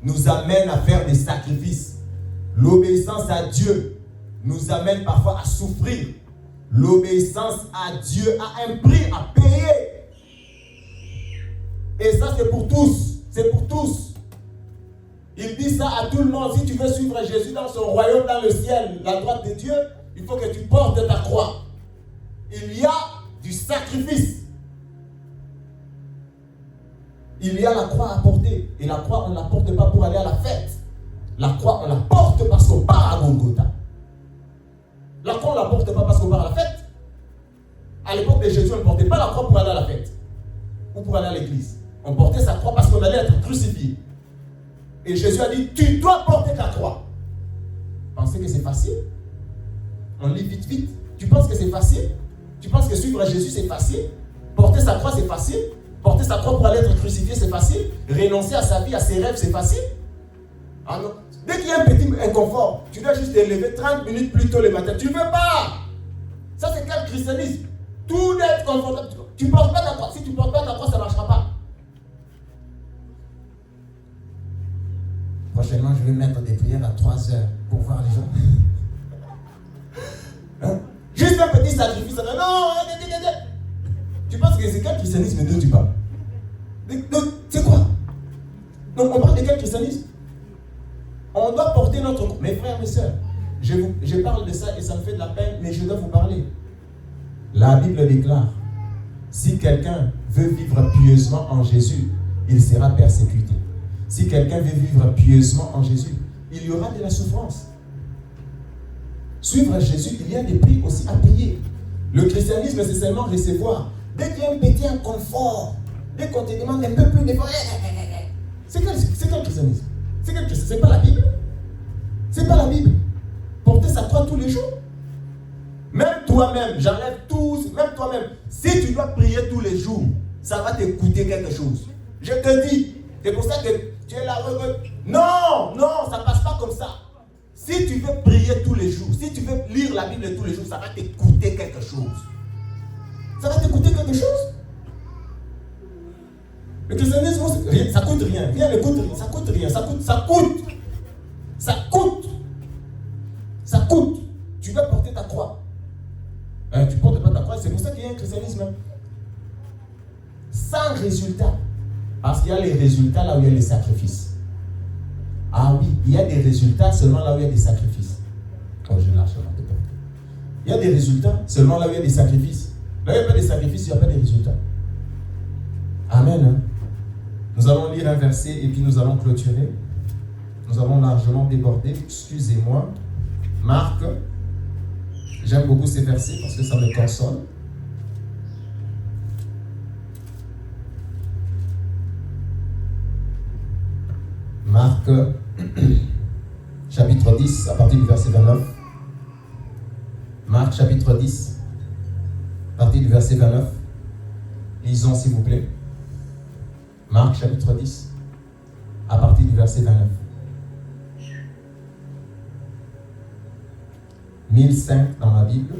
S2: nous amène à faire des sacrifices. L'obéissance à Dieu nous amène parfois à souffrir. L'obéissance à Dieu a un prix à payer. Et ça, c'est pour tous. C'est pour tous. Il dit ça à tout le monde. Si tu veux suivre Jésus dans son royaume, dans le ciel, la droite de Dieu, il faut que tu portes ta croix. Il y a du sacrifice. Il y a la croix à porter. Et la croix, on ne la porte pas pour aller à la fête. La croix, on la porte parce qu'on part à Golgotha. La croix, on ne la porte pas parce qu'on part à la fête. À l'époque de Jésus, on ne portait pas la croix pour aller à la fête. Ou pour aller à l'église. On portait sa croix parce qu'on allait être crucifié. Et Jésus a dit, tu dois porter ta croix. Pensez que c'est facile? On lit vite, vite. Tu penses que c'est facile? Tu penses que suivre Jésus, c'est facile? Porter sa croix, c'est facile? Porter sa croix pour aller être crucifié, c'est facile? Renoncer à sa vie, à ses rêves, c'est facile? Ah non. Dès qu'il y a un petit inconfort, tu dois juste te lever 30 minutes plus tôt le matin. Tu ne veux pas. Ça, c'est quel christianisme? Tout d'être confortable. Tu ne portes pas ta croix. Si tu ne portes pas ta croix, ça ne marchera pas. Prochainement, je vais mettre des prières à 3 heures pour voir les gens. Hein? Juste un petit sacrifice. Non, tu penses que c'est quel christianisme dont tu parles? C'est quoi? Donc, on parle de quel christianisme? On doit porter notre croix. Mes frères, mes soeurs, je parle de ça et ça me fait de la peine, mais je dois vous parler. La Bible déclare, si quelqu'un veut vivre pieusement en Jésus, il sera persécuté. Si quelqu'un veut vivre pieusement en Jésus, il y aura de la souffrance. Suivre Jésus, il y a des prix aussi à payer. Le christianisme, c'est seulement recevoir. Dès qu'il y a un petit inconfort, dès qu'on te demande un peu plus d'effort, c'est quel christianisme? C'est pas la Bible. C'est pas la Bible. Porter sa croix tous les jours. Même toi-même, j'enlève tout, même toi-même. Si tu dois prier tous les jours, ça va te coûter quelque chose. Je te dis, c'est pour ça que tu es là. Non, ça ne passe pas comme ça. Si tu veux prier tous les jours, si tu veux lire la Bible tous les jours, ça va te coûter quelque chose. Ça va te coûter quelque chose. Le christianisme, ça coûte rien. Rien ne coûte rien. Ça coûte rien. Ça coûte. Tu dois porter ta croix. Tu ne portes pas ta croix. C'est pour ça qu'il y a un christianisme sans résultat. Parce qu'il y a les résultats là où il y a les sacrifices. Ah oui, il y a des résultats seulement là où il y a des sacrifices. Oh, je lâche la tête. Il y a des résultats seulement là où il y a des sacrifices. Là où il n'y a pas de sacrifices, il n'y a pas de résultats. Amen. Nous allons lire un verset et puis nous allons clôturer. Nous avons largement débordé. Excusez-moi. Marc. J'aime beaucoup ces versets parce que ça me console. Marc, chapitre 10, à partir du verset 29. Marc, chapitre 10, à partir du verset 29. Lisons, s'il vous plaît. Marc, chapitre 10, à partir du verset 29. 1005 dans ma Bible.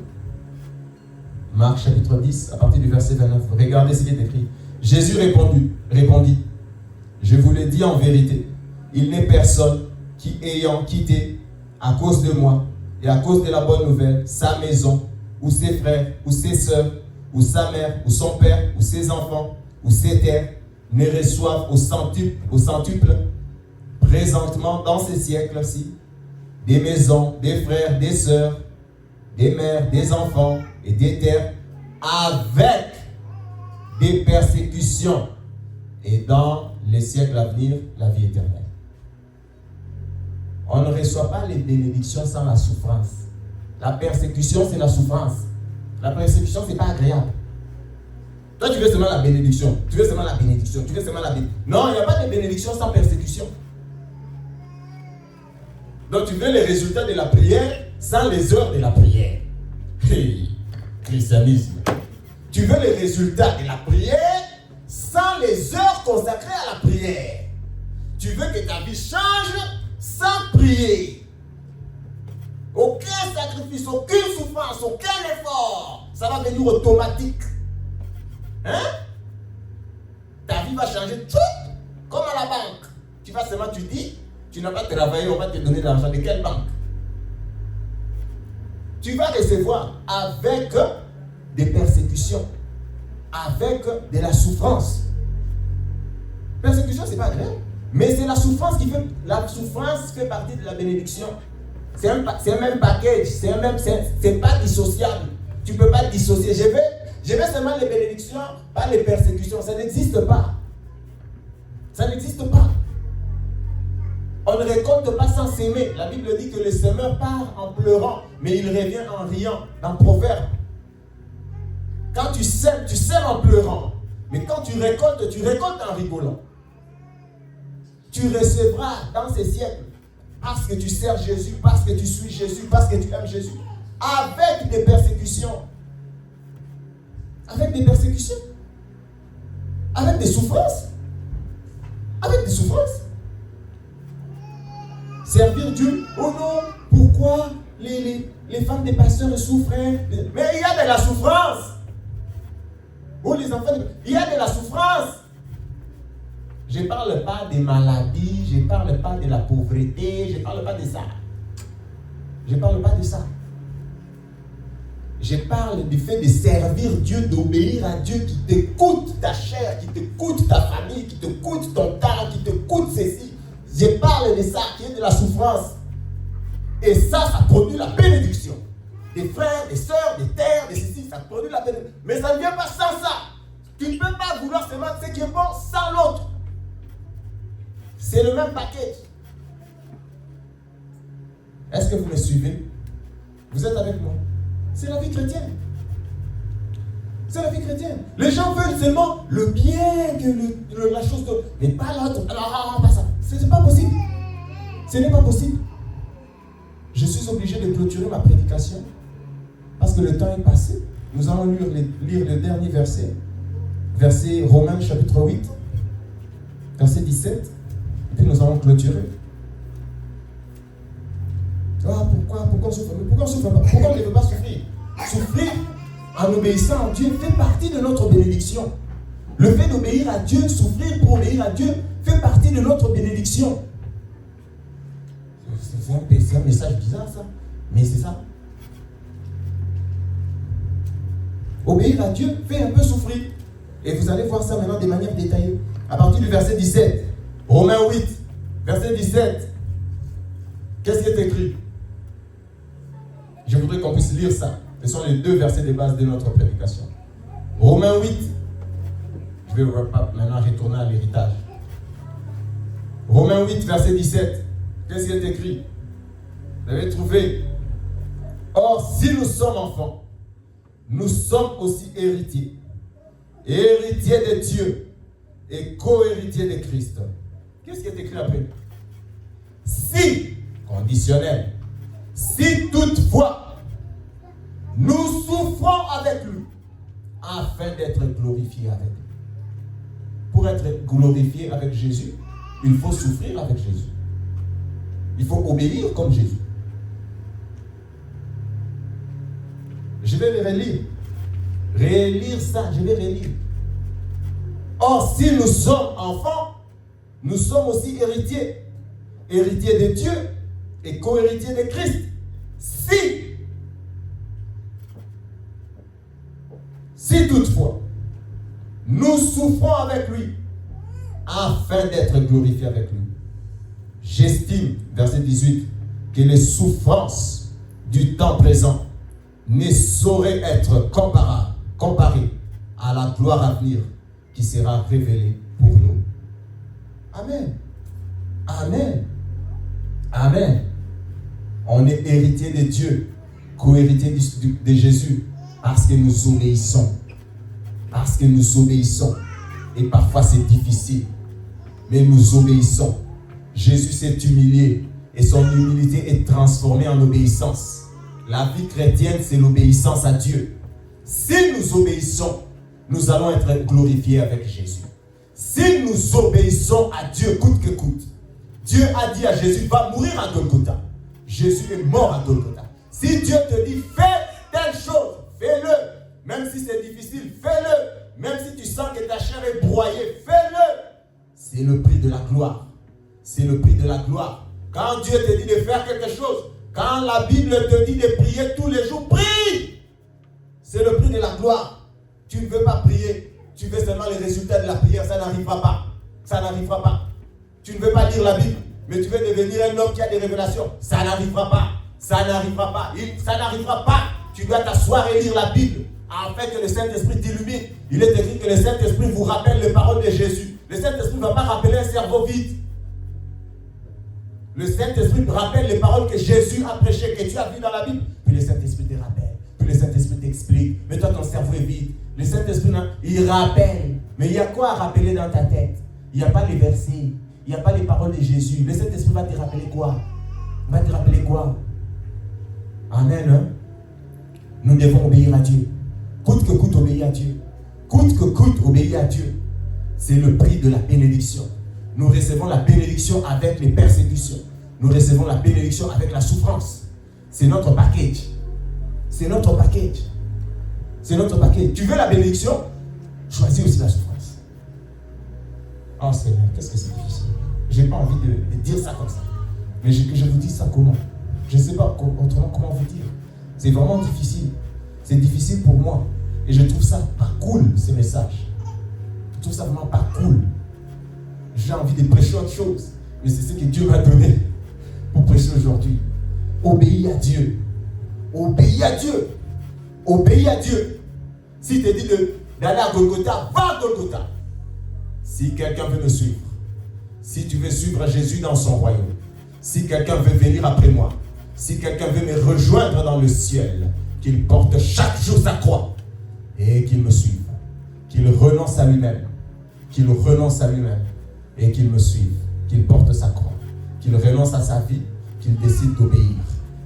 S2: Marc, chapitre 10, à partir du verset 29. Regardez ce qui est écrit. Jésus répondit, je vous le dis en vérité, il n'est personne qui, ayant quitté à cause de moi et à cause de la bonne nouvelle, sa maison, ou ses frères, ou ses sœurs, ou sa mère, ou son père, ou ses enfants, ou ses terres, ne reçoivent au centuple, présentement dans ces siècles-ci, des maisons, des frères, des sœurs, des mères, des enfants et des terres, avec des persécutions et dans les siècles à venir, la vie éternelle. On ne reçoit pas les bénédictions sans la souffrance. La persécution, c'est la souffrance. La persécution, ce n'est pas agréable. Toi, tu veux seulement la bénédiction. Tu veux seulement la bénédiction. Tu veux seulement la bénédiction. Non, il n'y a pas de bénédiction sans persécution. Donc, tu veux les résultats de la prière sans les heures de la prière. Hey, christianisme. Tu veux les résultats de la prière sans les heures consacrées à la prière. Tu veux que ta vie change sans prier. Aucun sacrifice, aucune souffrance, aucun effort. Ça va venir automatique. Hein? Ta vie va changer tout comme à la banque. Tu vas seulement, tu dis, tu n'as pas travaillé, on va te donner de l'argent. De quelle banque? Tu vas recevoir avec des persécutions, avec de la souffrance. Persécution, c'est pas agréable. Mais c'est la souffrance qui fait. La souffrance fait partie de la bénédiction. C'est un même package. C'est pas dissociable. Tu ne peux pas dissocier. Je vais seulement les bénédictions, pas les persécutions. Ça n'existe pas. Ça n'existe pas. On ne récolte pas sans s'aimer. La Bible dit que le semeur part en pleurant, mais il revient en riant. Dans Proverbe. Quand tu sèmes en pleurant. Mais quand tu récoltes en rigolant. Tu recevras dans ces siècles, parce que tu sers Jésus, parce que tu suis Jésus, parce que tu aimes Jésus, avec des persécutions. Avec des persécutions. Avec des souffrances. Avec des souffrances. Servir Dieu. Oh non, pourquoi les femmes des pasteurs souffrent? Mais il y a de la souffrance. Oh, les enfants, il y a de la souffrance. Je ne parle pas des maladies, je ne parle pas de la pauvreté, je ne parle pas de ça. Je ne parle pas de ça. Je parle du fait de servir Dieu, d'obéir à Dieu qui te coûte ta chair, qui te coûte ta famille, qui te coûte ton temps, qui te coûte ceci. Je parle de ça, qui est de la souffrance. Et ça produit la bénédiction. Des frères, des sœurs, des terres, des ceci, ça produit la bénédiction. Mais ça ne vient pas sans ça. Tu ne peux pas vouloir seulement ce qui est bon sans l'autre. C'est le même paquet. Est-ce que vous me suivez? Vous êtes avec moi? C'est la vie chrétienne. C'est la vie chrétienne. Les gens veulent seulement le bien que la chose d'autre. Mais pas l'autre. Alors, pas ça. Ce n'est pas possible. Ce n'est pas possible. Je suis obligé de clôturer ma prédication parce que le temps est passé. Nous allons lire le dernier verset. Verset Romains chapitre 8. Verset 17. Et puis nous allons clôturer. Ah, pourquoi on souffre? Pourquoi on souffre pas? Pourquoi on ne veut pas souffrir? Souffrir en obéissant à Dieu fait partie de notre bénédiction. Le fait d'obéir à Dieu, souffrir pour obéir à Dieu, fait partie de notre bénédiction. C'est un message bizarre ça, mais c'est ça. Obéir à Dieu fait un peu souffrir. Et vous allez voir ça maintenant de manière détaillée. À partir du verset 17, Romains 8, verset 17. Qu'est-ce qui est écrit? Je voudrais qu'on puisse lire ça. Ce sont les deux versets de base de notre prédication. Romains 8. Je vais maintenant retourner à l'héritage. Romains 8, verset 17. Qu'est-ce qui est écrit? Vous avez trouvé. Or, si nous sommes enfants, nous sommes aussi héritiers. Héritiers de Dieu et co-héritiers de Christ. Qu'est-ce qui est écrit après? Si, conditionnel, si toutefois nous souffrons avec lui, afin d'être glorifiés avec lui. Pour être glorifié avec Jésus, il faut souffrir avec Jésus. Il faut obéir comme Jésus. Je vais le relire. Relire ça, je vais relire. Or, si nous sommes enfants, nous sommes aussi héritiers. Héritiers de Dieu et co-héritiers de Christ. Si toutefois, nous souffrons avec lui, afin d'être glorifiés avec lui. J'estime, verset 18, que les souffrances du temps présent ne sauraient être comparées à la gloire à venir qui sera révélée pour nous. Amen. Amen. Amen. On est héritier de Dieu, co-héritier de Jésus, parce que nous obéissons. Parce que nous obéissons. Et parfois c'est difficile, mais nous obéissons. Jésus s'est humilié et son humilité est transformée en obéissance. La vie chrétienne, c'est l'obéissance à Dieu. Si nous obéissons, nous allons être glorifiés avec Jésus. Si nous obéissons à Dieu coûte que coûte, Dieu a dit à Jésus, va mourir à Golgotha. Jésus est mort à Golgotha. Si Dieu te dit, fais telle chose, fais-le. Même si c'est difficile, fais-le. Même si tu sens que ta chair est broyée, fais-le. C'est le prix de la gloire. C'est le prix de la gloire. Quand Dieu te dit de faire quelque chose, quand la Bible te dit de prier tous les jours, prie. C'est le prix de la gloire. Tu ne veux pas prier, tu veux seulement les résultats de la prière, ça n'arrivera pas. Ça n'arrivera pas. Tu ne veux pas lire la Bible, mais tu veux devenir un homme qui a des révélations. Ça n'arrivera pas. Ça n'arrivera pas. Ça n'arrivera pas. Tu dois t'asseoir et lire la Bible afin que le Saint-Esprit t'illumine. Il est écrit que le Saint-Esprit vous rappelle les paroles de Jésus. Le Saint-Esprit ne va pas rappeler un cerveau vide. Le Saint-Esprit rappelle les paroles que Jésus a prêchées, que tu as vues dans la Bible. Puis le Saint-Esprit te rappelle. Puis le Saint-Esprit t'explique. Mais toi, ton cerveau est vide. Le Saint-Esprit, il rappelle. Mais il y a quoi à rappeler dans ta tête? Il n'y a pas les versets. Il n'y a pas les paroles de Jésus. Le Saint-Esprit va te rappeler quoi? Il va te rappeler quoi? Amen. Hein? Nous devons obéir à Dieu. Coûte que coûte, obéir à Dieu. Coûte que coûte, obéir à Dieu. C'est le prix de la bénédiction. Nous recevons la bénédiction avec les persécutions. Nous recevons la bénédiction avec la souffrance. C'est notre package. C'est notre package. C'est notre package. Tu veux la bénédiction? Choisis aussi la souffrance. Oh Seigneur, qu'est-ce que c'est difficile. Je n'ai pas envie de dire ça comme ça. Mais que je vous dise ça comment? Je ne sais pas autrement comment vous dire. C'est vraiment difficile. C'est difficile pour moi. Et je trouve ça pas cool, ces messages. Je trouve ça vraiment pas cool. J'ai envie de prêcher autre chose. Mais c'est ce que Dieu m'a donné pour prêcher aujourd'hui. Obéis à Dieu. Obéis à Dieu. Obéis à Dieu. S'il te dit d'aller à Golgotha, va à Golgotha. Si quelqu'un veut me suivre, si tu veux suivre Jésus dans son royaume, si quelqu'un veut venir après moi, si quelqu'un veut me rejoindre dans le ciel, qu'il porte chaque jour sa croix et qu'il me suive, qu'il renonce à lui-même, et qu'il me suive, qu'il porte sa croix, qu'il renonce à sa vie, qu'il décide d'obéir,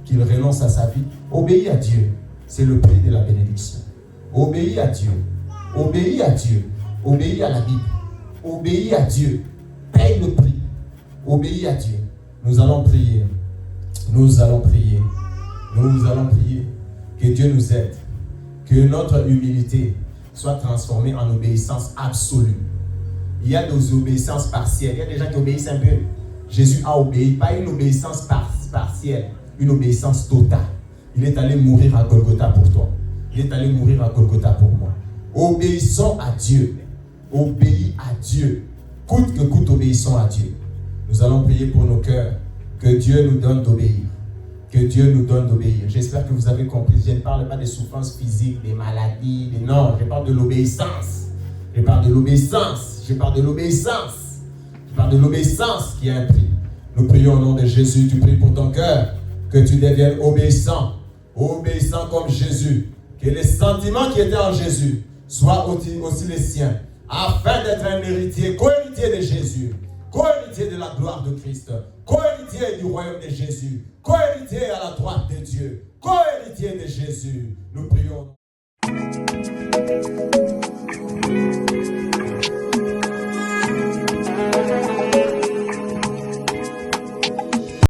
S2: qu'il renonce à sa vie. Obéis à Dieu, c'est le prix de la bénédiction. Obéis à Dieu, obéis à Dieu, obéis à la Bible, obéis à Dieu, paye le prix, obéis à Dieu. Nous allons prier, nous allons prier, nous allons prier, que Dieu nous aide, que notre humilité soit transformée en obéissance absolue. Il y a des obéissances partielles. Il y a des gens qui obéissent un peu. Jésus a obéi, pas une obéissance partielle, une obéissance totale. Il est allé mourir à Golgotha pour toi. Il est allé mourir à Golgotha pour moi. Obéissons à Dieu. Obéis à Dieu. Coûte que coûte, obéissons à Dieu. Nous allons prier pour nos cœurs. Que Dieu nous donne d'obéir. Que Dieu nous donne d'obéir. J'espère que vous avez compris. Je ne parle pas des souffrances physiques, des maladies. Non, je parle de l'obéissance. Je parle de l'obéissance. Je parle de l'obéissance. Je parle de l'obéissance qui a un prix. Nous prions au nom de Jésus. Tu pries pour ton cœur. Que tu deviennes obéissant. Obéissant comme Jésus. Que les sentiments qui étaient en Jésus soient aussi les siens. Afin d'être un héritier, co-héritier de Jésus. Co-héritier de la gloire de Christ. Co-héritier du royaume de Jésus. Co-héritier à la droite de Dieu. Co-héritier de Jésus. Nous prions.